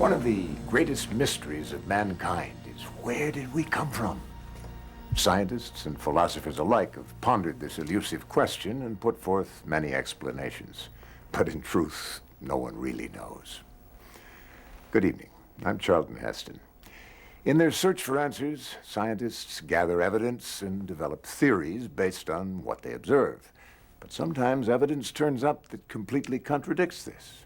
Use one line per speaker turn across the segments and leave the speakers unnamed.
One of the greatest mysteries of mankind is where did we come from? Scientists and philosophers alike have pondered this elusive question and put forth many explanations. But in truth, no one really knows. Good evening. I'm Charlton Heston. In their search for answers, scientists gather evidence and develop theories based on what they observe. But sometimes evidence turns up that completely contradicts this.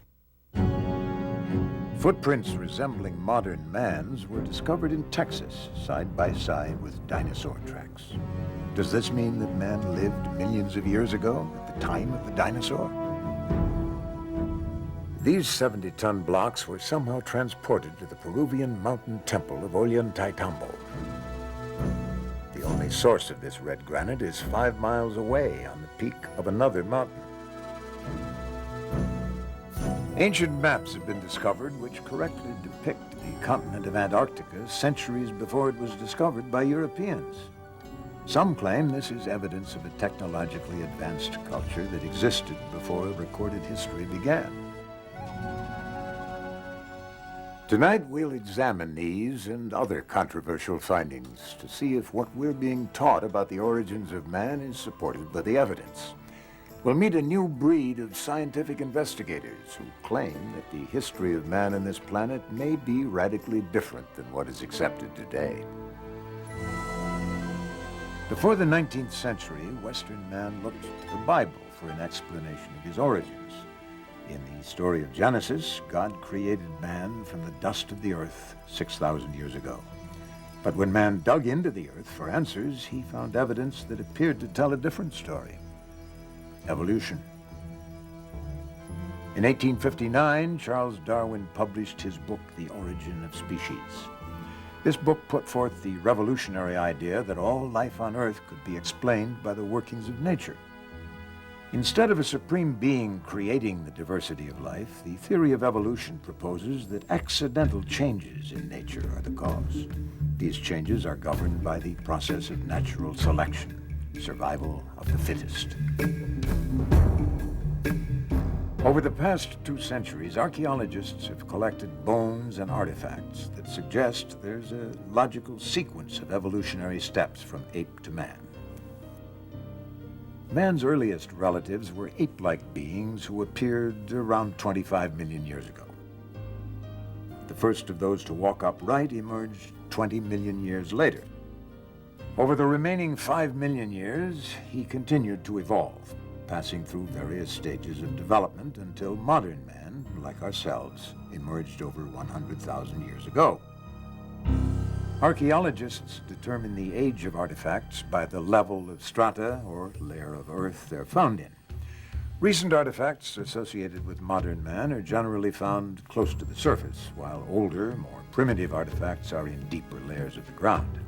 Footprints resembling modern man's were discovered in Texas, side by side with dinosaur tracks. Does this mean that man lived millions of years ago, at the time of the dinosaur? These 70-ton blocks were somehow transported to the Peruvian mountain temple of Ollantaytambo. The only source of this red granite is 5 miles away on the peak of another mountain. Ancient maps have been discovered which correctly depict the continent of Antarctica centuries before it was discovered by Europeans. Some claim this is evidence of a technologically advanced culture that existed before recorded history began. Tonight we'll examine these and other controversial findings to see if what we're being taught about the origins of man is supported by the evidence. We'll meet a new breed of scientific investigators who claim that the history of man on this planet may be radically different than what is accepted today. Before the 19th century, Western man looked to the Bible for an explanation of his origins. In the story of Genesis, God created man from the dust of the earth 6,000 years ago. But when man dug into the earth for answers, he found evidence that appeared to tell a different story. Evolution. In 1859, Charles Darwin published his book, The Origin of Species. This book put forth the revolutionary idea that all life on Earth could be explained by the workings of nature. Instead of a supreme being creating the diversity of life, the theory of evolution proposes that accidental changes in nature are the cause. These changes are governed by the process of natural selection. Survival of the fittest. Over the past 2 centuries, archaeologists have collected bones and artifacts that suggest there's a logical sequence of evolutionary steps from ape to man. Man's earliest relatives were ape-like beings who appeared around 25 million years ago. The first of those to walk upright emerged 20 million years later. Over the remaining 5 million years, he continued to evolve, passing through various stages of development until modern man, like ourselves, emerged over 100,000 years ago. Archaeologists determine the age of artifacts by the level of strata or layer of earth they're found in. Recent artifacts associated with modern man are generally found close to the surface, while older, more primitive artifacts are in deeper layers of the ground.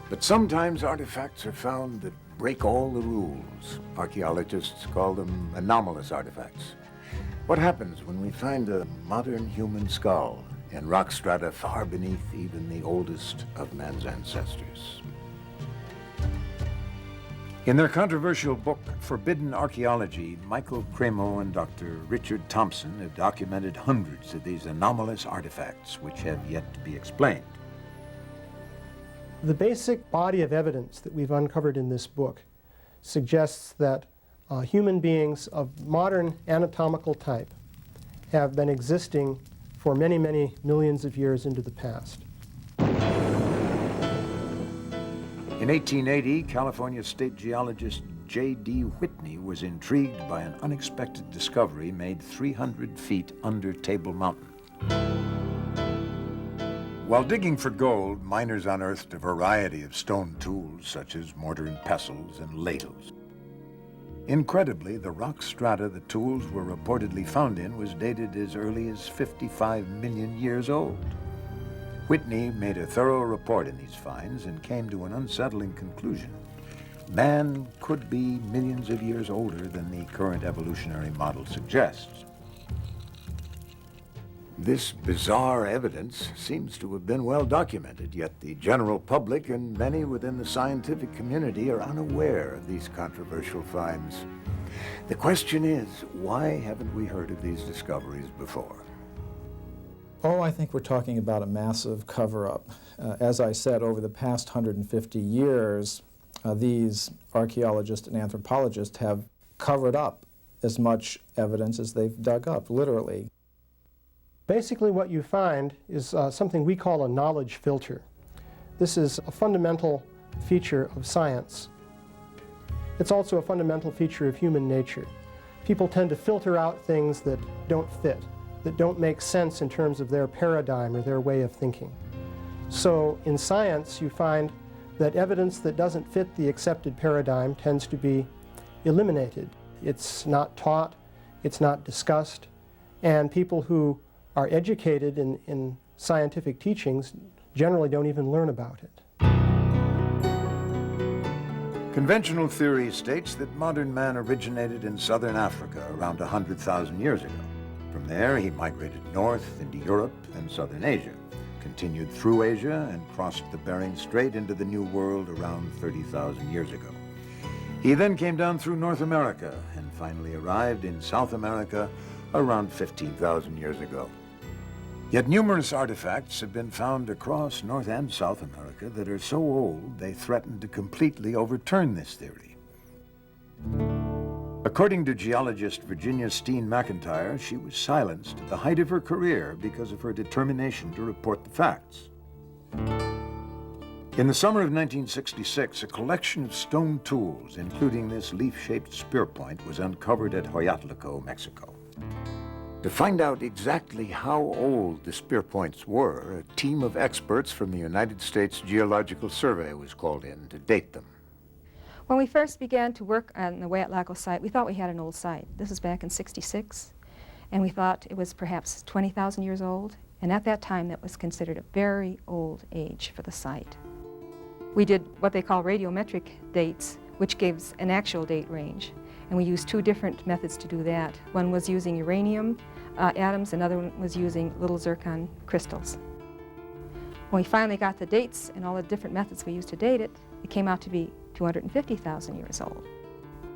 But sometimes artifacts are found that break all the rules. Archaeologists call them anomalous artifacts. What happens when we find a modern human skull in rock strata far beneath even the oldest of man's ancestors? In their controversial book, Forbidden Archaeology, Michael Cremo and Dr. Richard Thompson have documented hundreds of these anomalous artifacts which have yet to be explained.
The basic body of evidence that we've uncovered in this book suggests that human beings of modern anatomical type have been existing for many, many millions of years into the past.
In 1880, California state geologist J.D. Whitney was intrigued by an unexpected discovery made 300 feet under Table Mountain. While digging for gold, miners unearthed a variety of stone tools, such as mortar and pestles and ladles. Incredibly, the rock strata the tools were reportedly found in was dated as early as 55 million years old. Whitney made a thorough report in these finds and came to an unsettling conclusion. Man could be millions of years older than the current evolutionary model suggests. This bizarre evidence seems to have been well documented, yet the general public and many within the scientific community are unaware of these controversial finds. The question is, why haven't we heard of these discoveries before?
Oh, I think we're talking about a massive cover-up. As I said, over the past 150 years, these archaeologists and anthropologists have covered up as much evidence as they've dug up, literally.
Basically what you find is something we call a knowledge filter. This is a fundamental feature of science. It's also a fundamental feature of human nature. People tend to filter out things that don't fit, that don't make sense in terms of their paradigm or their way of thinking. So in science, you find that evidence that doesn't fit the accepted paradigm tends to be eliminated. It's not taught, it's not discussed, and people who are educated in scientific teachings generally don't even learn about it.
Conventional theory states that modern man originated in southern Africa around 100,000 years ago. From there, he migrated north into Europe and southern Asia, continued through Asia, and crossed the Bering Strait into the New World around 30,000 years ago. He then came down through North America and finally arrived in South America around 15,000 years ago. Yet numerous artifacts have been found across North and South America that are so old they threaten to completely overturn this theory. According to geologist Virginia Steen McIntyre, she was silenced at the height of her career because of her determination to report the facts. In the summer of 1966, a collection of stone tools, including this leaf-shaped spear point, was uncovered at Hoyatlaco, Mexico. To find out exactly how old the spear points were, a team of experts from the United States Geological Survey was called in to date them.
When we first began to work on the Hueyatlaco site, we thought we had an old site. This was back in '66, and we thought it was perhaps 20,000 years old, and at that time that was considered a very old age for the site. We did what they call radiometric dates, which gives an actual date range, and we used two different methods to do that. One was using uranium atoms, another one was using little zircon crystals. When we finally got the dates and all the different methods we used to date it, it came out to be 250,000 years old.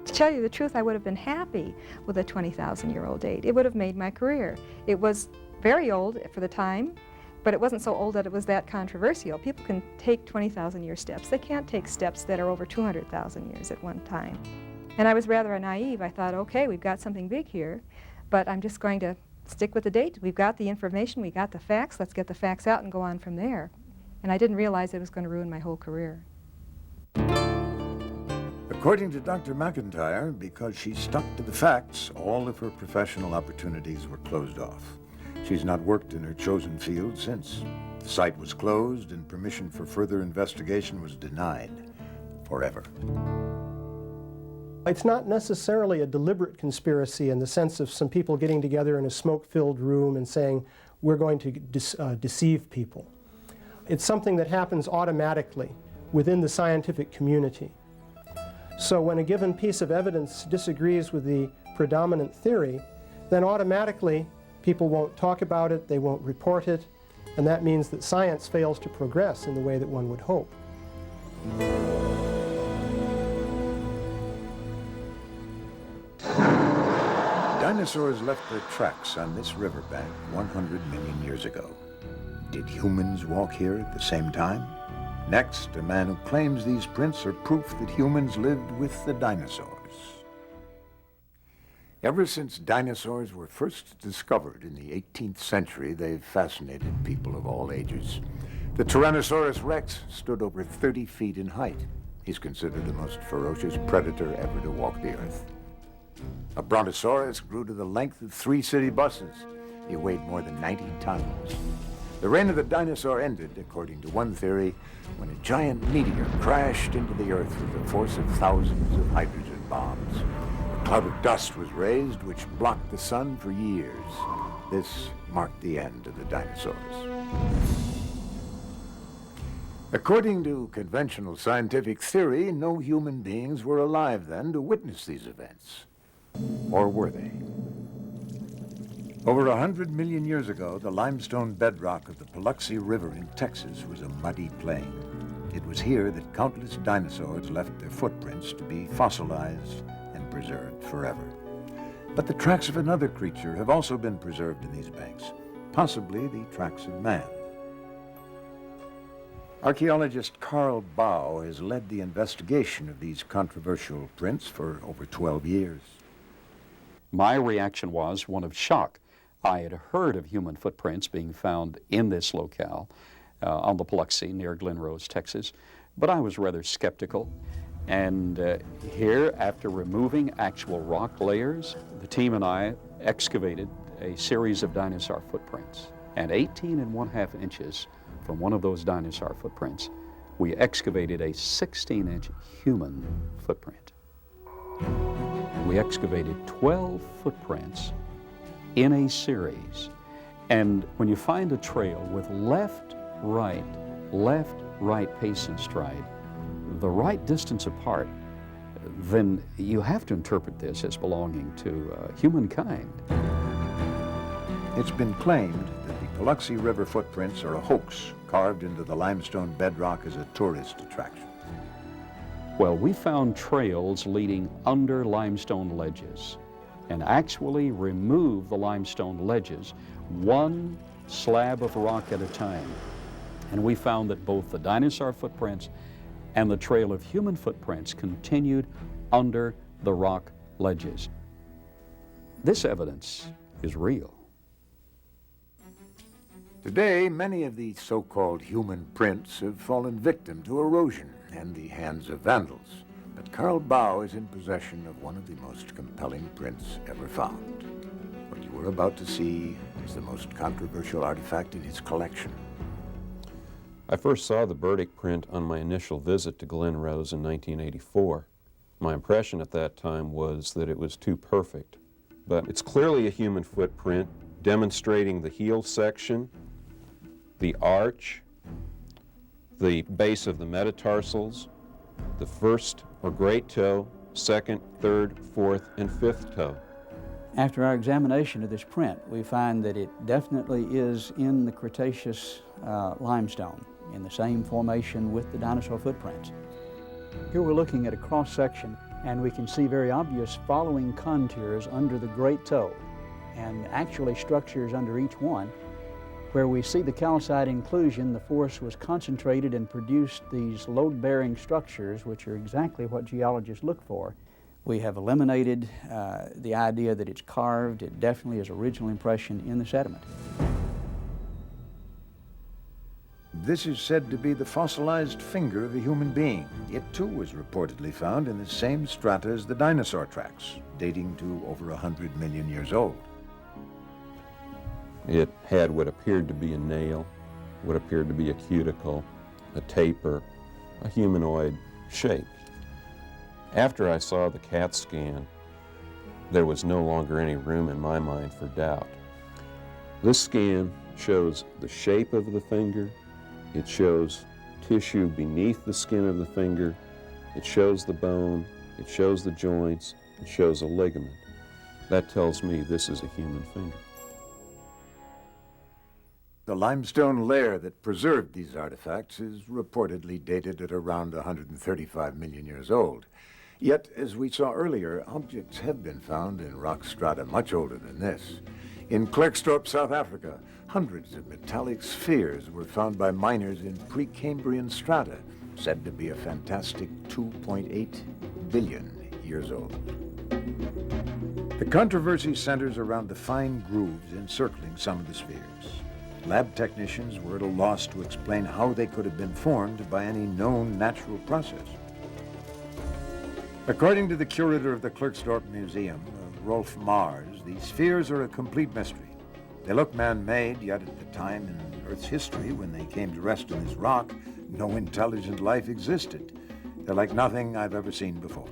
To tell you the truth, I would have been happy with a 20,000-year-old date. It would have made my career. It was very old for the time, but it wasn't so old that it was that controversial. People can take 20,000-year steps. They can't take steps that are over 200,000 years at one time. And I was rather naive. I thought, okay, we've got something big here, but I'm just going to stick with the date. We've got the information, we got the facts, let's get the facts out and go on from there. And I didn't realize it was going to ruin my whole career.
According to Dr. McIntyre, because she stuck to the facts, all of her professional opportunities were closed off. She's not worked in her chosen field since. The site was closed and permission for further investigation was denied forever.
It's not necessarily a deliberate conspiracy in the sense of some people getting together in a smoke-filled room and saying, we're going to deceive people. It's something that happens automatically within the scientific community. So when a given piece of evidence disagrees with the predominant theory, then automatically people won't talk about it, they won't report it, and that means that science fails to progress in the way that one would hope.
Dinosaurs left their tracks on this riverbank 100 million years ago. Did humans walk here at the same time? Next, a man who claims these prints are proof that humans lived with the dinosaurs. Ever since dinosaurs were first discovered in the 18th century, they've fascinated people of all ages. The Tyrannosaurus rex stood over 30 feet in height. He's considered the most ferocious predator ever to walk the earth. A brontosaurus grew to the length of 3 city buses. He weighed more than 90 tons. The reign of the dinosaur ended, according to one theory, when a giant meteor crashed into the earth with the force of thousands of hydrogen bombs. A cloud of dust was raised, which blocked the sun for years. This marked the end of the dinosaurs. According to conventional scientific theory, no human beings were alive then to witness these events. Or were they? Over 100 million years ago, the limestone bedrock of the Paluxy River in Texas was a muddy plain. It was here that countless dinosaurs left their footprints to be fossilized and preserved forever. But the tracks of another creature have also been preserved in these banks, possibly the tracks of man. Archaeologist Carl Baugh has led the investigation of these controversial prints for over 12 years.
My reaction was one of shock. I had heard of human footprints being found in this locale on the Biloxi near Glen Rose, Texas, but I was rather skeptical. And here, after removing actual rock layers, the team and I excavated a series of dinosaur footprints. And 18.5 inches from one of those dinosaur footprints, we excavated a 16-inch human footprint. We excavated 12 footprints in a series. And when you find a trail with left, right pace and stride, the right distance apart, then you have to interpret this as belonging to humankind.
It's been claimed that the Biloxi River footprints are a hoax carved into the limestone bedrock as a tourist attraction.
Well, we found trails leading under limestone ledges and actually removed the limestone ledges one slab of rock at a time. And we found that both the dinosaur footprints and the trail of human footprints continued under the rock ledges. This evidence is real.
Today, many of the so-called human prints have fallen victim to erosion and the hands of vandals. But Carl Baugh is in possession of one of the most compelling prints ever found. What you were about to see is the most controversial artifact in his collection.
I first saw the Burdick print on my initial visit to Glen Rose in 1984. My impression at that time was that it was too perfect. But it's clearly a human footprint demonstrating the heel section, the arch, the base of the metatarsals, the first or great toe, second, third, fourth, and fifth toe.
After our examination of this print, we find that it definitely is in the Cretaceous limestone, in the same formation with the dinosaur footprints. Here we're looking at a cross-section, and we can see very obvious following contours under the great toe, and actually structures under each one. Where we see the calcite inclusion, the force was concentrated and produced these load-bearing structures, which are exactly what geologists look for. We have eliminated the idea that it's carved. It definitely is original impression in the sediment.
This is said to be the fossilized finger of a human being. It too was reportedly found in the same strata as the dinosaur tracks, dating to over 100 million years old.
It had what appeared to be a nail, what appeared to be a cuticle, a taper, a humanoid shape. After I saw the CAT scan, there was no longer any room in my mind for doubt. This scan shows the shape of the finger, it shows tissue beneath the skin of the finger, it shows the bone, it shows the joints, it shows a ligament. That tells me this is a human finger.
The limestone layer that preserved these artifacts is reportedly dated at around 135 million years old. Yet, as we saw earlier, objects have been found in rock strata much older than this. In Klerksdorp, South Africa, hundreds of metallic spheres were found by miners in Precambrian strata, said to be a fantastic 2.8 billion years old. The controversy centers around the fine grooves encircling some of the spheres. Lab technicians were at a loss to explain how they could have been formed by any known natural process. According to the curator of the Klerksdorp Museum, Rolf Mars, these spheres are a complete mystery. They look man-made, yet at the time in Earth's history when they came to rest on this rock, no intelligent life existed. They're like nothing I've ever seen before.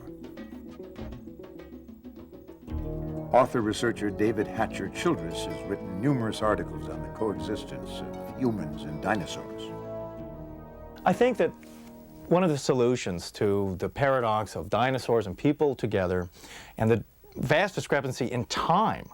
Author-researcher David Hatcher Childress has written numerous articles on the coexistence of humans and dinosaurs.
I think that one of the solutions to the paradox of dinosaurs and people together and the vast discrepancy in time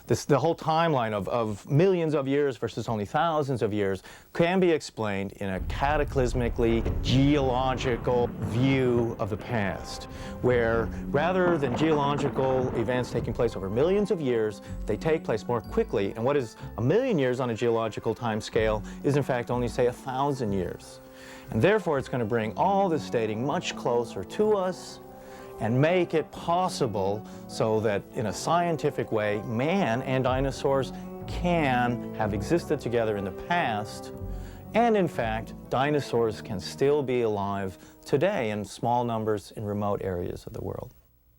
the whole timeline of millions of years versus only thousands of years can be explained in a cataclysmically geological view of the past, where rather than geological events taking place over millions of years, they take place more quickly, and what is 1,000,000 years on a geological time scale is in fact only, say, 1,000 years. And therefore it's going to bring all this dating much closer to us and make it possible so that in a scientific way, man and dinosaurs can have existed together in the past, and in fact, dinosaurs can still be alive today in small numbers in remote areas of the world.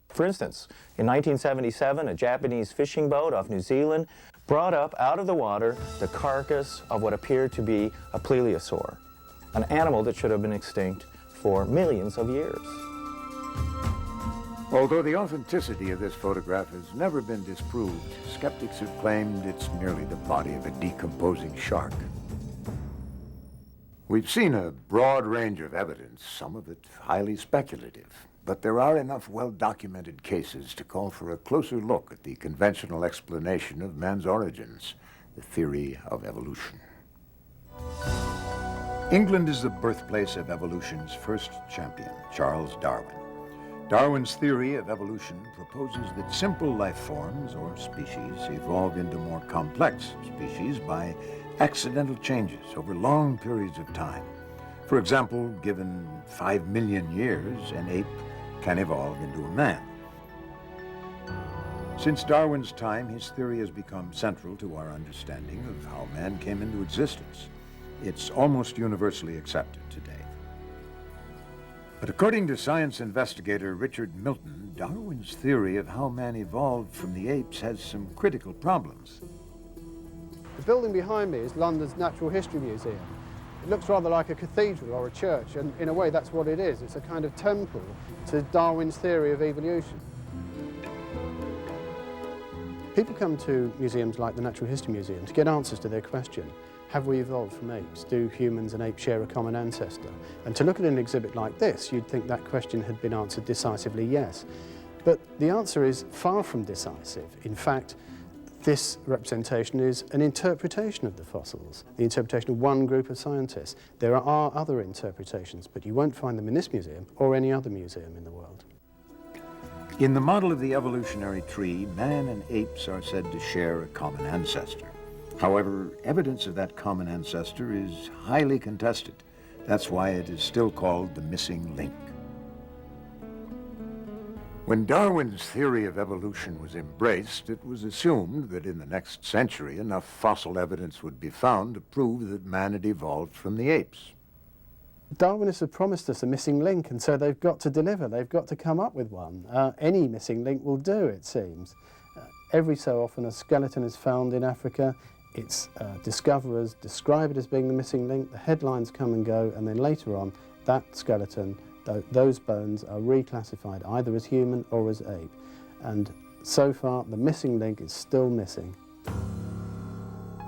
For instance, in 1977, a Japanese fishing boat off New Zealand brought up out of the water the carcass of what appeared to be a plesiosaur, an animal that should have been extinct for millions of years.
Although the authenticity of this photograph has never been disproved, skeptics have claimed it's merely the body of a decomposing shark. We've seen a broad range of evidence, some of it highly speculative, but there are enough well-documented cases to call for a closer look at the conventional explanation of man's origins, the theory of evolution. England is the birthplace of evolution's first champion, Charles Darwin. Darwin's theory of evolution proposes that simple life forms, or species, evolve into more complex species by accidental changes over long periods of time. For example, given 5 million years, an ape can evolve into a man. Since Darwin's time, his theory has become central to our understanding of how man came into existence. It's almost universally accepted today. But according to science investigator Richard Milton, Darwin's theory of how man evolved from the apes has some critical problems.
The building behind me is London's Natural History Museum. It looks rather like a cathedral or a church, and in a way that's what it is. It's a kind of temple to Darwin's theory of evolution. People come to museums like the Natural History Museum to get answers to their question: have we evolved from apes? Do humans and apes share a common ancestor? And to look at an exhibit like this, you'd think that question had been answered decisively yes. But the answer is far from decisive. In fact, this representation is an interpretation of the fossils, the interpretation of one group of scientists. There are other interpretations, but you won't find them in this museum or any other museum in the world.
In the model of the evolutionary tree, man and apes are said to share a common ancestor. However, evidence of that common ancestor is highly contested. That's why it is still called the missing link. When Darwin's theory of evolution was embraced, it was assumed that in the next century enough fossil evidence would be found to prove that man had evolved from the apes.
Darwinists have promised us a missing link, and so they've got to deliver. They've got to come up with one. Any missing link will do, it seems. Every so often a skeleton is found in Africa. Its discoverers describe it as being the missing link. The headlines come and go, and then later on, that skeleton, those bones are reclassified either as human or as ape. And so far, the missing link is still missing.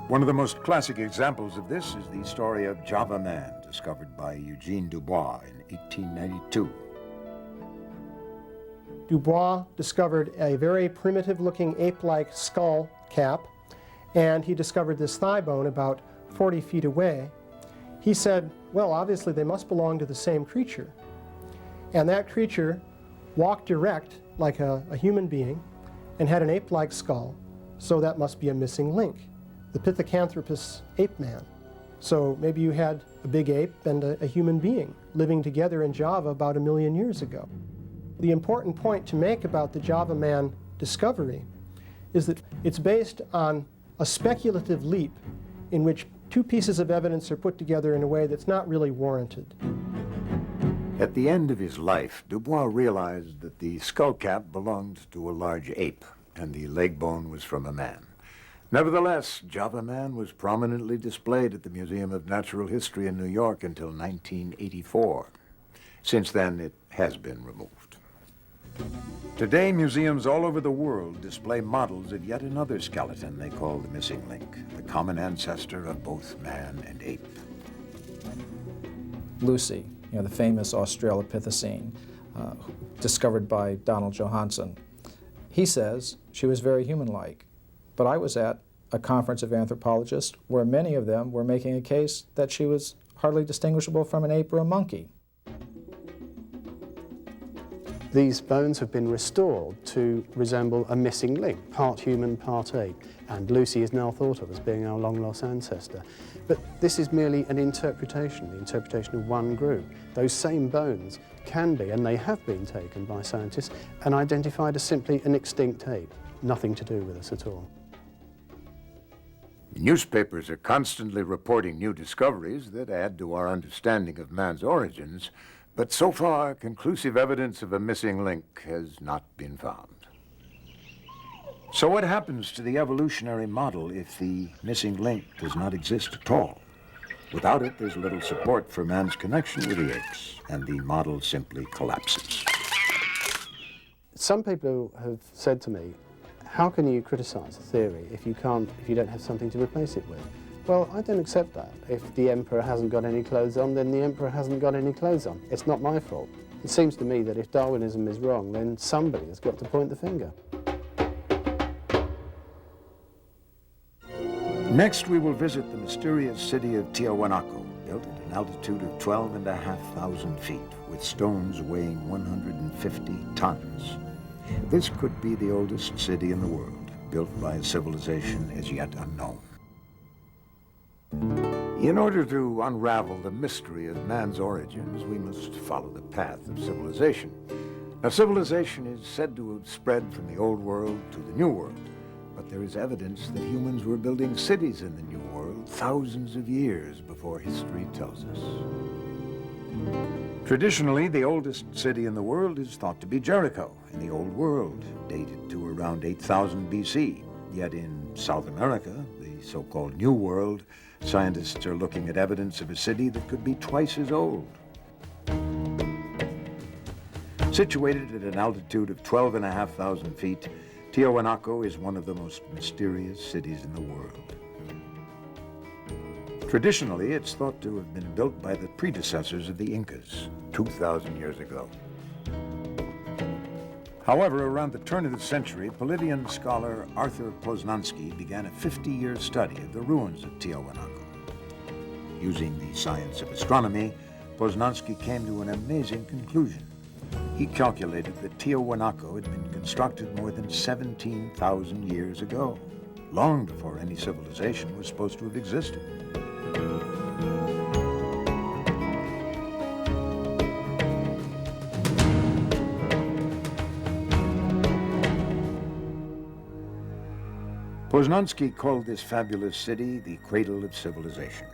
One of the most classic examples of this is the story of Java Man, discovered by Eugene Dubois in 1892.
Dubois discovered a very primitive-looking ape-like skull cap, and he discovered this thigh bone about 40 feet away. He said, well, obviously they must belong to the same creature. And that creature walked erect like a human being and had an ape-like skull, so that must be a missing link, the Pithecanthropus ape man. So maybe you had a big ape and a human being living together in Java about 1 million years ago. The important point to make about the Java man discovery is that it's based on a speculative leap in which two pieces of evidence are put together in a way that's not really warranted.
At the end of his life, Dubois realized that the skull cap belonged to a large ape, and the leg bone was from a man. Nevertheless, Java Man was prominently displayed at the Museum of Natural History in New York until 1984. Since then, it has been removed. Today, museums all over the world display models of yet another skeleton they call the missing link, the common ancestor of both man and ape.
Lucy, the famous Australopithecine, discovered by Donald Johanson. He says she was very human-like. But I was at a conference of anthropologists where many of them were making a case that she was hardly distinguishable from an ape or a monkey.
These bones have been restored to resemble a missing link, part human, part ape, and Lucy is now thought of as being our long-lost ancestor. But this is merely an interpretation, the interpretation of one group. Those same bones can be, and they have been taken by scientists, and identified as simply an extinct ape, nothing to do with us at all.
Newspapers are constantly reporting new discoveries that add to our understanding of man's origins, but so far, conclusive evidence of a missing link has not been found. So what happens to the evolutionary model if the missing link does not exist at all? Without it, there's little support for man's connection with the apes, and the model simply collapses.
Some people have said to me, how can you criticize a theory if you don't have something to replace it with? Well, I don't accept that. If the emperor hasn't got any clothes on, then the emperor hasn't got any clothes on. It's not my fault. It seems to me that if Darwinism is wrong, then somebody has got to point the finger.
Next, we will visit the mysterious city of Tiahuanaco, built at an altitude of 12,500 feet, with stones weighing 150 tons. This could be the oldest city in the world, built by a civilization as yet unknown. In order to unravel the mystery of man's origins, we must follow the path of civilization. Now, civilization is said to have spread from the old world to the new world, but there is evidence that humans were building cities in the new world thousands of years before history tells us. Traditionally, the oldest city in the world is thought to be Jericho in the Old World, dated to around 8000 BC. Yet in South America, the so-called New World, scientists are looking at evidence of a city that could be twice as old. Situated at an altitude of 12,500 feet, Tiahuanaco is one of the most mysterious cities in the world. Traditionally, it's thought to have been built by the predecessors of the Incas 2,000 years ago. However, around the turn of the century, Bolivian scholar Arthur Poznański began a 50-year study of the ruins of Tiahuanaco. Using the science of astronomy, Poznański came to an amazing conclusion. He calculated that Tiahuanaco had been constructed more than 17,000 years ago, long before any civilization was supposed to have existed. Poznański called this fabulous city the cradle of civilization.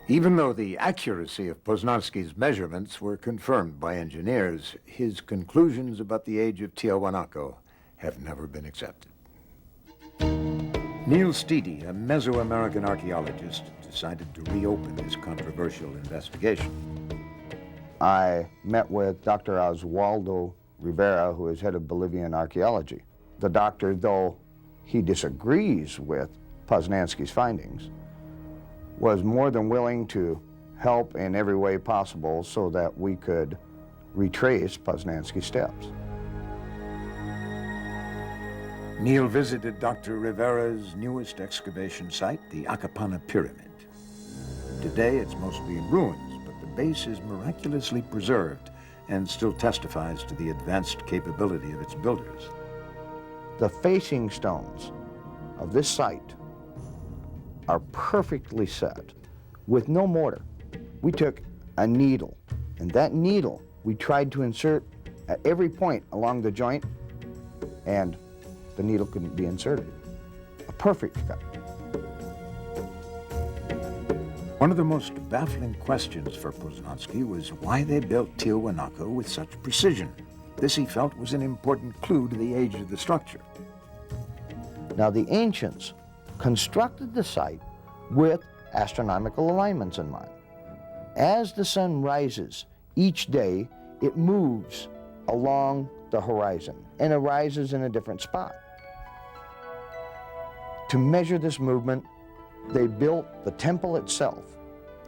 Even though the accuracy of Poznański's measurements were confirmed by engineers, his conclusions about the age of Tiahuanaco have never been accepted. Neil Steedy, a Mesoamerican archaeologist, decided to reopen this controversial investigation.
I met with Dr. Oswaldo Rivera, who is head of Bolivian archaeology. The doctor, though he disagrees with Poznański's findings, was more than willing to help in every way possible so that we could retrace Poznański's steps.
Neil visited Dr. Rivera's newest excavation site, the Acapana Pyramid. Today, it's mostly in ruins, but the base is miraculously preserved and still testifies to the advanced capability of its builders.
The facing stones of this site are perfectly set with no mortar. We took a needle, and that needle we tried to insert at every point along the joint, and the needle couldn't be inserted. A perfect cut.
One of the most baffling questions for Poznański was why they built Tiahuanaco with such precision. This, he felt, was an important clue to the age of the structure.
Now, the ancients constructed the site with astronomical alignments in mind. As the sun rises each day, it moves along the horizon and arises in a different spot. To measure this movement, they built the temple itself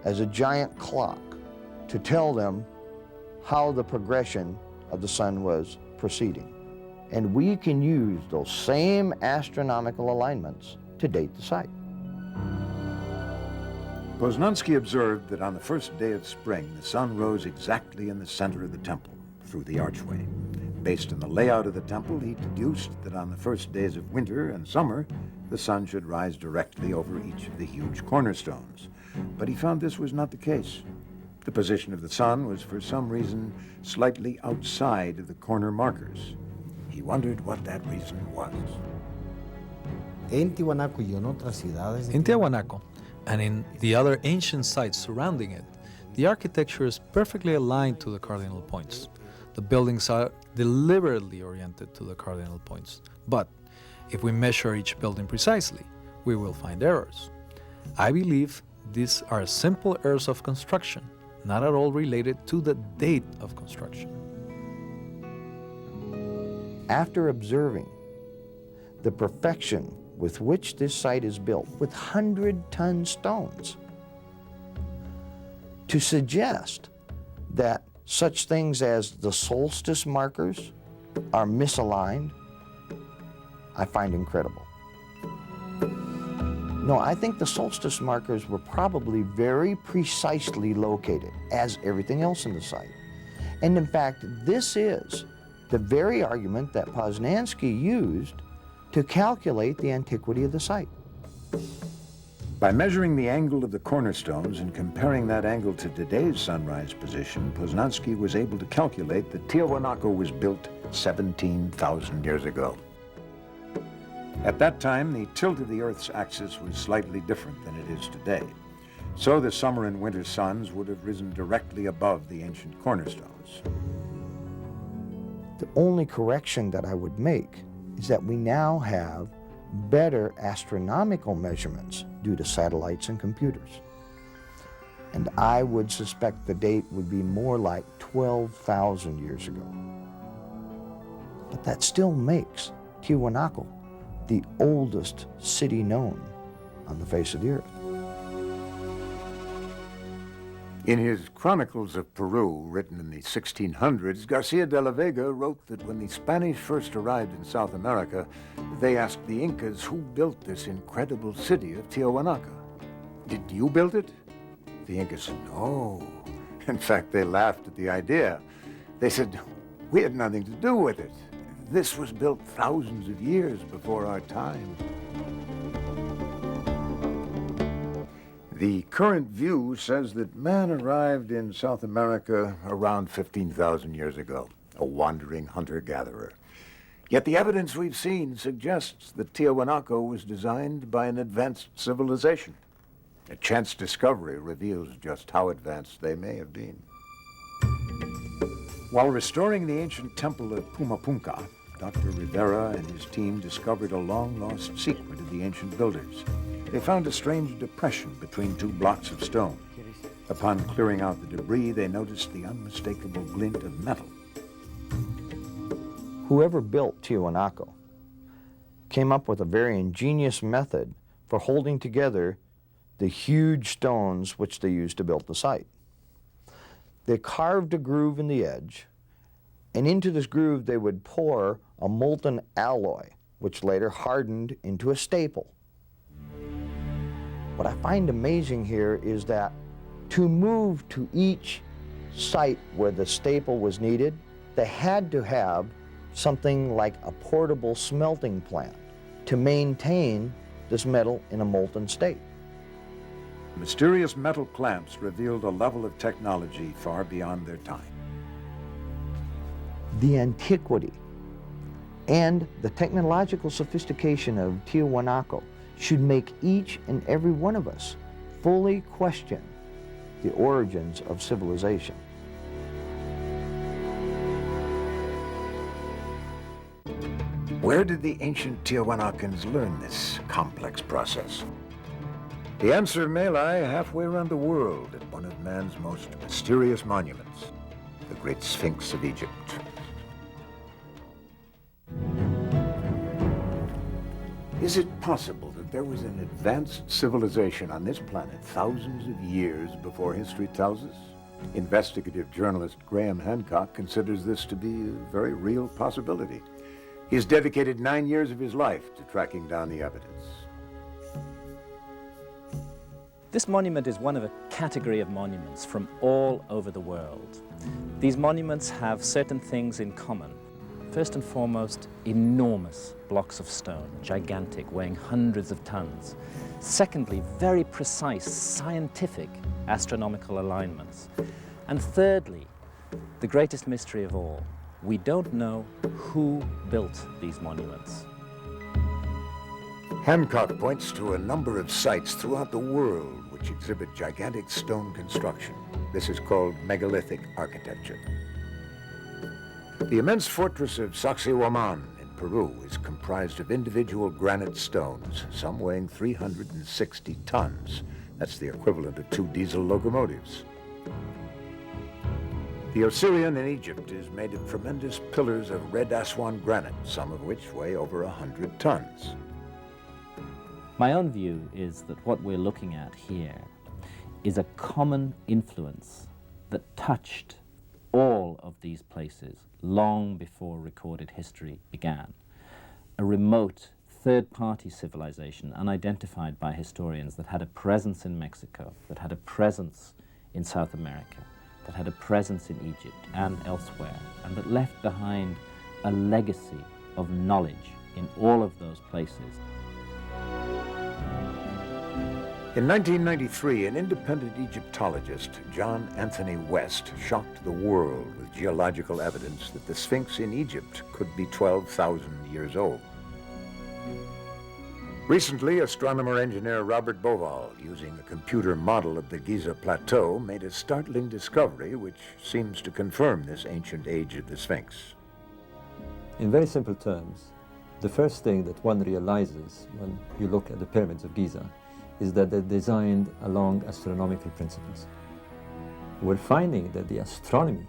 as a giant clock to tell them how the progression of the sun was proceeding. and we can use those same astronomical alignments to date the site.
Poznański observed that on the first day of spring, the sun rose exactly in the center of the temple, through the archway. Based on the layout of the temple, he deduced that on the first days of winter and summer, the sun should rise directly over each of the huge cornerstones. But he found this was not the case. The position of the sun was, for some reason, slightly outside of the corner markers. He wondered what that reason was.
En Tiwanaku y en otras ciudades.
In Tiwanaku, and in the other ancient sites surrounding it, the architecture is perfectly aligned to the cardinal points. The buildings are deliberately oriented to the cardinal points. But if we measure each building precisely, we will find errors. I believe these are simple errors of construction, not at all related to the date of construction.
After observing the perfection with which this site is built, with 100-ton stones, to suggest that such things as the solstice markers are misaligned, I find incredible. No, I think the solstice markers were probably very precisely located, as everything else in the site. And in fact, this is the very argument that Poznański used to calculate the antiquity of the site.
By measuring the angle of the cornerstones and comparing that angle to today's sunrise position, Poznański was able to calculate that Tiwanaku was built 17,000 years ago. At that time, the tilt of the Earth's axis was slightly different than it is today. So the summer and winter suns would have risen directly above the ancient cornerstones.
The only correction that I would make is that we now have better astronomical measurements due to satellites and computers. And I would suspect the date would be more like 12,000 years ago. But that still makes Tiwanaku the oldest city known on the face of the earth.
In his Chronicles of Peru, written in the 1600s, Garcia de la Vega wrote that when the Spanish first arrived in South America, they asked the Incas who built this incredible city of Tiwanaku. Did you build it? The Incas said, no. In fact, they laughed at the idea. They said, we had nothing to do with it. This was built thousands of years before our time. The current view says that man arrived in South America around 15,000 years ago, a wandering hunter-gatherer. Yet the evidence we've seen suggests that Tiwanaku was designed by an advanced civilization. A chance discovery reveals just how advanced they may have been. While restoring the ancient temple of Pumapunka, Dr. Rivera and his team discovered a long-lost secret of the ancient builders. They found a strange depression between two blocks of stone. Upon clearing out the debris, they noticed the unmistakable glint of metal.
Whoever built Tiwanaku came up with a very ingenious method for holding together the huge stones which they used to build the site. They carved a groove in the edge, and into this groove they would pour a molten alloy, which later hardened into a staple. What I find amazing here is that to move to each site where the staple was needed, they had to have something like a portable smelting plant to maintain this metal in a molten state.
Mysterious metal clamps revealed a level of technology far beyond their time.
The antiquity and the technological sophistication of Tiwanaku should make each and every one of us fully question the origins of civilization.
Where did the ancient Tiwanakans learn this complex process? The answer may lie halfway around the world at one of man's most mysterious monuments, the Great Sphinx of Egypt. Is it possible that there was an advanced civilization on this planet thousands of years before history tells us? Investigative journalist Graham Hancock considers this to be a very real possibility. He has dedicated 9 years of his life to tracking down the evidence.
This monument is one of a category of monuments from all over the world. These monuments have certain things in common. First and foremost, enormous blocks of stone, gigantic, weighing hundreds of tons. Secondly, very precise scientific astronomical alignments. And thirdly, the greatest mystery of all, we don't know who built these monuments.
Hancock points to a number of sites throughout the world which exhibit gigantic stone construction. This is called megalithic architecture. The immense fortress of Sacsayhuaman in Peru is comprised of individual granite stones, some weighing 360 tons. That's the equivalent of 2 diesel locomotives. The Osirian in Egypt is made of tremendous pillars of red Aswan granite, some of which weigh over 100 tons.
My own view is that what we're looking at here is a common influence that touched all of these places long before recorded history began. A remote third-party civilization unidentified by historians that had a presence in Mexico, that had a presence in South America, that had a presence in Egypt and elsewhere, and that left behind a legacy of knowledge in all of those places.
In 1993, an independent Egyptologist, John Anthony West, shocked the world with geological evidence that the Sphinx in Egypt could be 12,000 years old. Recently, astronomer-engineer Robert Bauval, using a computer model of the Giza Plateau, made a startling discovery which seems to confirm this ancient age of the Sphinx.
In very simple terms, the first thing that one realizes when you look at the pyramids of Giza is that they're designed along astronomical principles. We're finding that the astronomy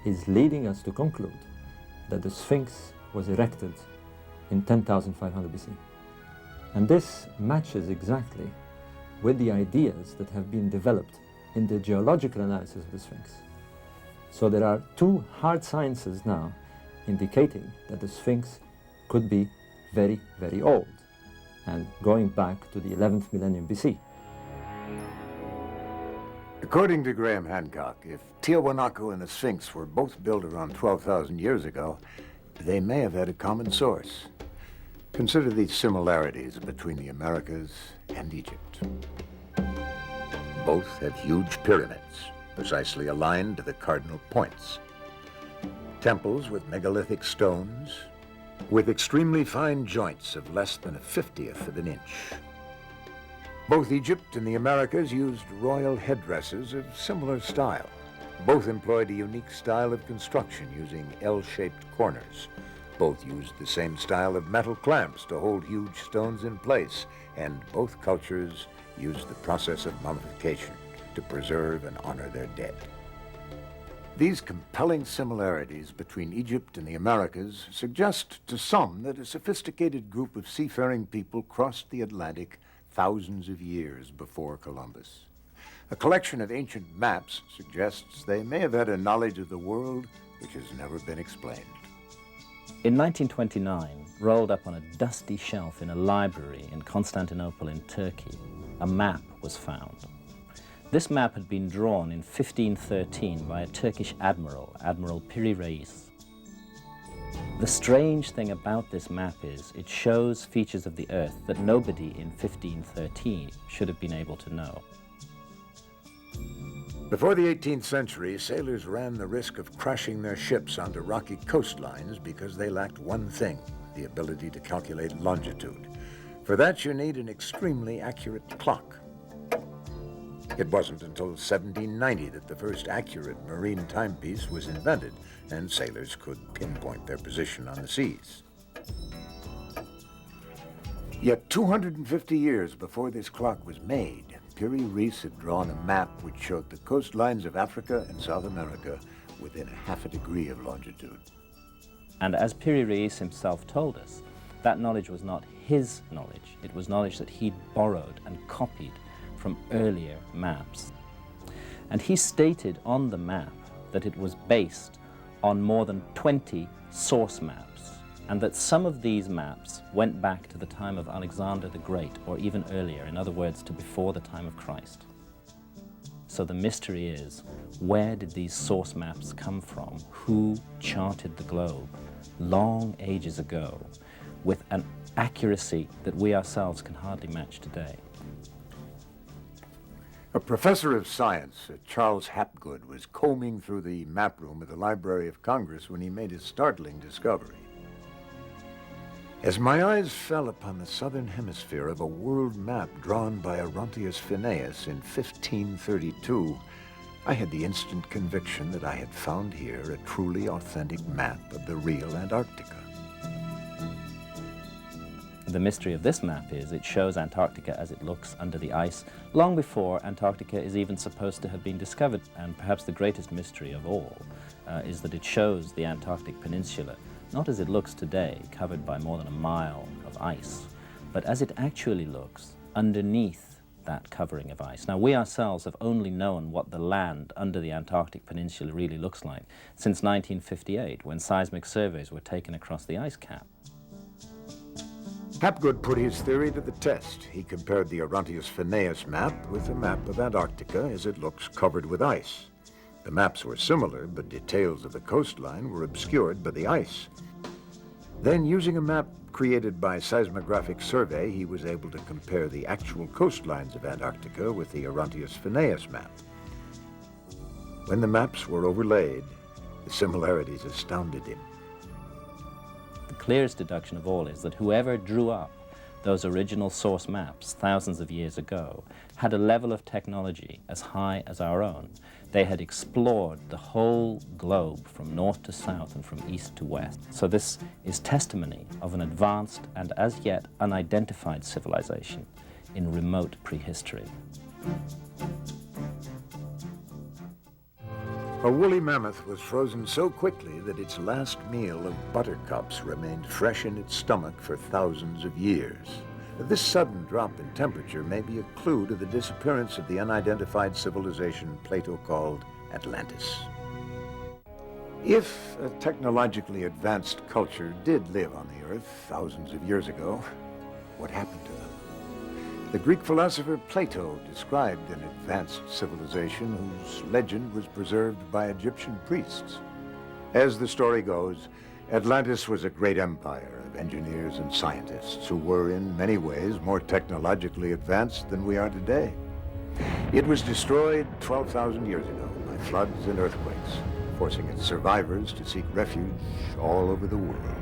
is leading us to conclude that the Sphinx was erected in 10,500 BC. And this matches exactly with the ideas that have been developed in the geological analysis of the Sphinx. So there are 2 hard sciences now indicating that the Sphinx could be very, very old, and going back to the 11th millennium BC.
According to Graham Hancock, if Tiahuanaco and the Sphinx were both built around 12,000 years ago, they may have had a common source. Consider these similarities between the Americas and Egypt. Both have huge pyramids, precisely aligned to the cardinal points. Temples with megalithic stones, with extremely fine joints of less than a 50th of an inch. Both Egypt and the Americas used royal headdresses of similar style. Both employed a unique style of construction using L-shaped corners. Both used the same style of metal clamps to hold huge stones in place, and both cultures used the process of mummification to preserve and honor their dead. These compelling similarities between Egypt and the Americas suggest to some that a sophisticated group of seafaring people crossed the Atlantic thousands of years before Columbus. A collection of ancient maps suggests they may have had a knowledge of the world which has never been explained.
In 1929, rolled up on a dusty shelf in a library in Constantinople in Turkey, a map was found. This map had been drawn in 1513 by a Turkish admiral, Admiral Piri Reis. The strange thing about this map is it shows features of the Earth that nobody in 1513 should have been able to know.
Before the 18th century, sailors ran the risk of crashing their ships onto rocky coastlines because they lacked one thing, the ability to calculate longitude. For that, you need an extremely accurate clock. It wasn't until 1790 that the first accurate marine timepiece was invented, and sailors could pinpoint their position on the seas. Yet 250 years before this clock was made, Piri Reis had drawn a map which showed the coastlines of Africa and South America within a half a degree of longitude.
And as Piri Reis himself told us, that knowledge was not his knowledge. It was knowledge that he'd borrowed and copied from earlier maps. And he stated on the map that it was based on more than 20 source maps and that some of these maps went back to the time of Alexander the Great, or even earlier, in other words, to before the time of Christ. So the mystery is, where did these source maps come from? Who charted the globe long ages ago with an accuracy that we ourselves can hardly match today?
A professor of science, Charles Hapgood, was combing through the map room of the Library of Congress when he made a startling discovery. As my eyes fell upon the southern hemisphere of a world map drawn by Orontius Phineas in 1532, I had the instant conviction that I had found here a truly authentic map of the real Antarctica.
The mystery of this map is it shows Antarctica as it looks under the ice long before Antarctica is even supposed to have been discovered. And perhaps the greatest mystery of all is that it shows the Antarctic Peninsula not as it looks today, covered by more than a mile of ice, but as it actually looks underneath that covering of ice. Now, we ourselves have only known what the land under the Antarctic Peninsula really looks like since 1958, when seismic surveys were taken across the ice cap.
Hapgood put his theory to the test. He compared the Orontius Phineas map with a map of Antarctica as it looks covered with ice. The maps were similar, but details of the coastline were obscured by the ice. Then, using a map created by seismographic survey, he was able to compare the actual coastlines of Antarctica with the Orontius Phineas map. When the maps were overlaid, the similarities astounded him.
The clearest deduction of all is that whoever drew up those original source maps thousands of years ago had a level of technology as high as our own. They had explored the whole globe from north to south and from east to west. So this is testimony of an advanced and as yet unidentified civilization in remote prehistory.
A woolly mammoth was frozen so quickly that its last meal of buttercups remained fresh in its stomach for thousands of years. This sudden drop in temperature may be a clue to the disappearance of the unidentified civilization Plato called Atlantis. If a technologically advanced culture did live on the Earth thousands of years ago, what happened to them? The Greek philosopher Plato described an advanced civilization whose legend was preserved by Egyptian priests. As the story goes, Atlantis was a great empire of engineers and scientists who were in many ways more technologically advanced than we are today. It was destroyed 12,000 years ago by floods and earthquakes, forcing its survivors to seek refuge all over the world.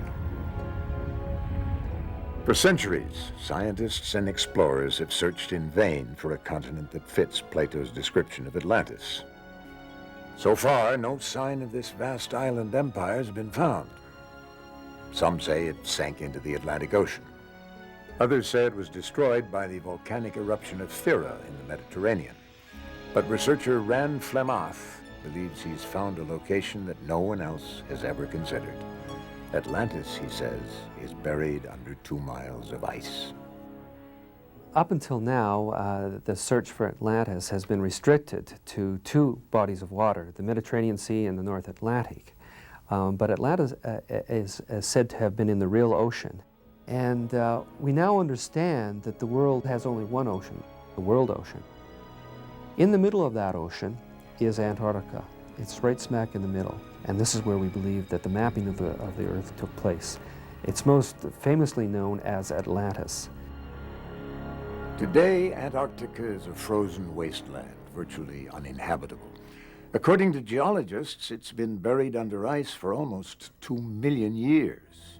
For centuries, scientists and explorers have searched in vain for a continent that fits Plato's description of Atlantis. So far, no sign of this vast island empire has been found. Some say it sank into the Atlantic Ocean. Others say it was destroyed by the volcanic eruption of Thera in the Mediterranean. But researcher Rand Flemath believes he's found a location that no one else has ever considered. Atlantis, he says, is buried under 2 miles of ice.
Up until now, the search for Atlantis has been restricted to 2 bodies of water, the Mediterranean Sea and the North Atlantic. But Atlantis is said to have been in the real ocean. And we now understand that the world has only one ocean, the world ocean. In the middle of that ocean is Antarctica. It's right smack in the middle. And this is where we believe that the mapping of the Earth took place. It's most famously known as Atlantis.
Today, Antarctica is a frozen wasteland, virtually uninhabitable. According to geologists, it's been buried under ice for almost 2 million years.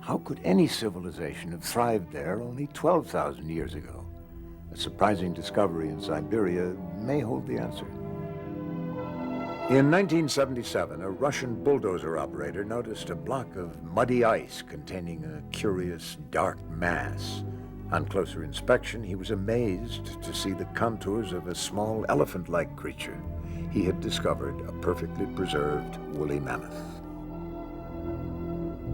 How could any civilization have thrived there only 12,000 years ago? A surprising discovery in Siberia may hold the answer. In 1977, a Russian bulldozer operator noticed a block of muddy ice containing a curious dark mass. On closer inspection, he was amazed to see the contours of a small elephant-like creature. He had discovered a perfectly preserved woolly mammoth.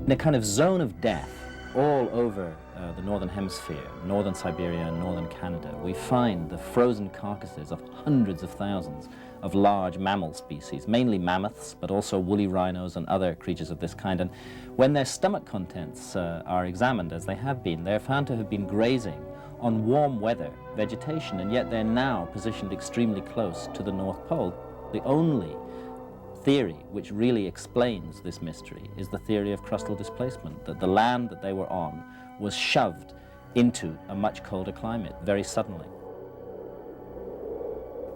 In a kind of zone of death, all over the northern hemisphere, northern Siberia and northern Canada, we find the frozen carcasses of hundreds of thousands of large mammal species, mainly mammoths, but also woolly rhinos and other creatures of this kind. And when their stomach contents are examined, as they have been, they're found to have been grazing on warm weather vegetation, and yet they're now positioned extremely close to the North Pole. The only theory which really explains this mystery is the theory of crustal displacement, that the land that they were on was shoved into a much colder climate very suddenly.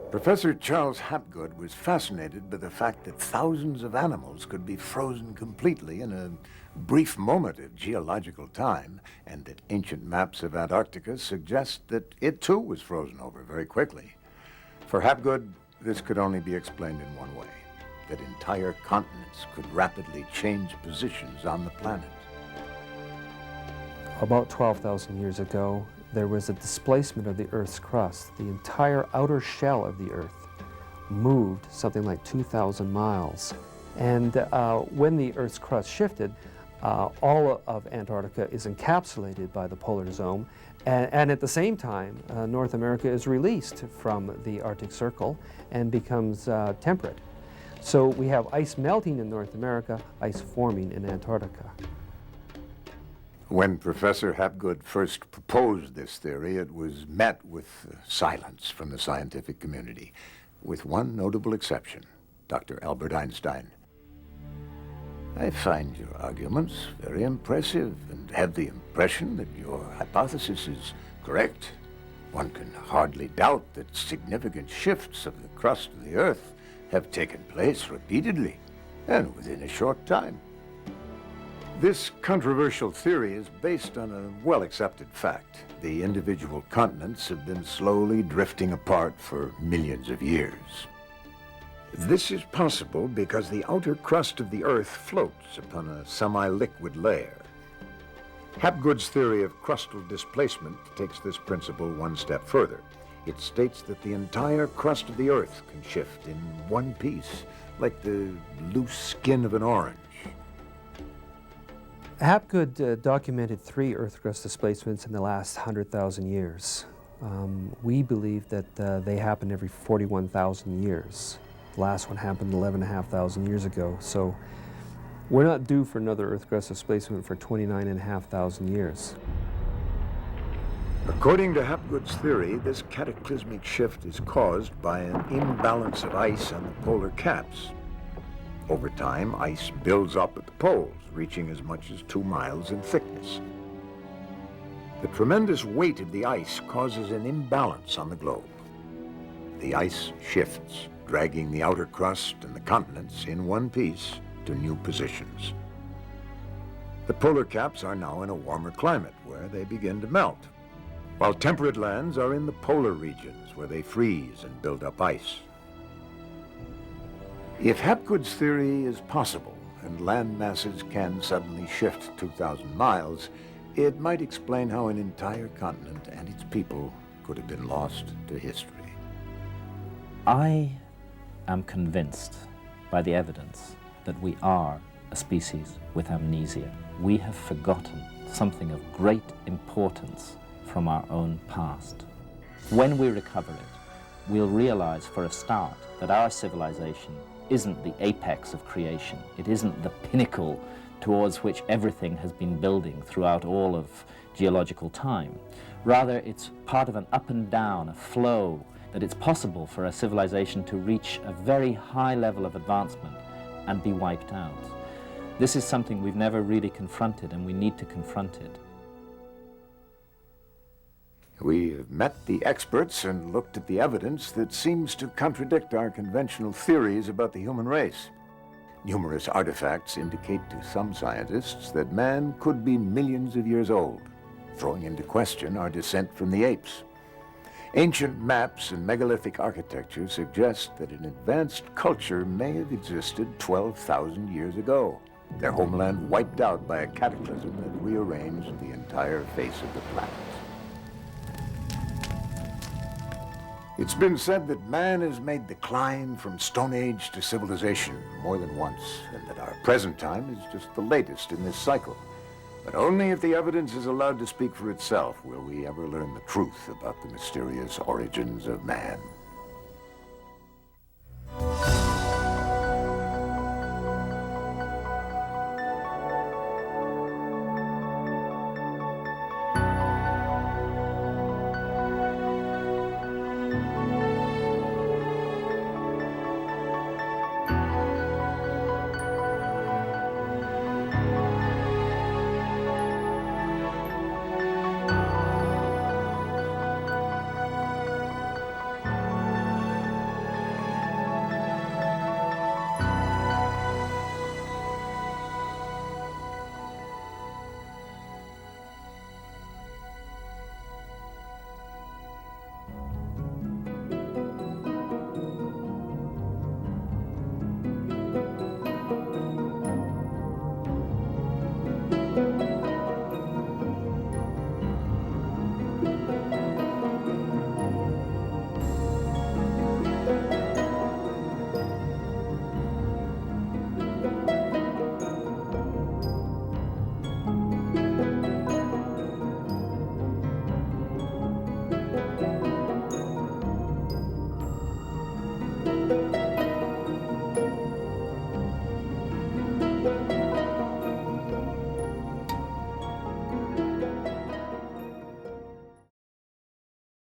Professor Charles Hapgood was fascinated by the fact that thousands of animals could be frozen completely in a brief moment of geological time, and that ancient maps of Antarctica suggest that it too was frozen over very quickly. For Hapgood, this could only be explained in one way: that entire continents could rapidly change positions on the planet.
About 12,000 years ago, there was a displacement of the Earth's crust. The entire outer shell of the Earth moved something like 2,000 miles. And when the Earth's crust shifted, all of Antarctica is encapsulated by the polar zone. And at the same time, North America is released from the Arctic Circle and becomes temperate. So we have ice melting in North America, ice forming in Antarctica.
When Professor Hapgood first proposed this theory, it was met with silence from the scientific community, with one notable exception, Dr. Albert Einstein. I find your arguments very impressive and have the impression that your hypothesis is correct. One can hardly doubt that significant shifts of the crust of the Earth have taken place repeatedly and within a short time. This controversial theory is based on a well-accepted fact. The individual continents have been slowly drifting apart for millions of years. This is possible because the outer crust of the Earth floats upon a semi-liquid layer. Hapgood's theory of crustal displacement takes this principle one step further. It states that the entire crust of the Earth can shift in one piece, like the loose skin of an orange.
Hapgood documented 3 Earth crust displacements in the last 100,000 years. We believe that they happen every 41,000 years. The last one happened 11,500 years ago, so we're not due for another Earth crust displacement for 29,500 years.
According to Hapgood's theory, this cataclysmic shift is caused by an imbalance of ice on the polar caps. Over time, ice builds up at the poles, reaching as much as 2 miles in thickness. The tremendous weight of the ice causes an imbalance on the globe. The ice shifts, dragging the outer crust and the continents in one piece to new positions. The polar caps are now in a warmer climate where they begin to melt, while temperate lands are in the polar regions where they freeze and build up ice. If Hapgood's theory is possible and land masses can suddenly shift 2,000 miles, it might explain how an entire continent and its people could have been lost to history.
I am convinced by the evidence that we are a species with amnesia. We have forgotten something of great importance from our own past. When we recover it, we'll realize for a start that our civilization isn't the apex of creation. It isn't the pinnacle towards which everything has been building throughout all of geological time. Rather, it's part of an up and down, a flow, that it's possible for a civilization to reach a very high level of advancement and be wiped out. This is something we've never really confronted, and we need to confront it.
We have met the experts and looked at the evidence that seems to contradict our conventional theories about the human race. Numerous artifacts indicate to some scientists that man could be millions of years old, throwing into question our descent from the apes. Ancient maps and megalithic architecture suggest that an advanced culture may have existed 12,000 years ago, their homeland wiped out by a cataclysm that rearranged the entire face of the planet. It's been said that man has made the climb from Stone Age to civilization more than once, and that our present time is just the latest in this cycle. But only if the evidence is allowed to speak for itself will we ever learn the truth about the mysterious origins of man.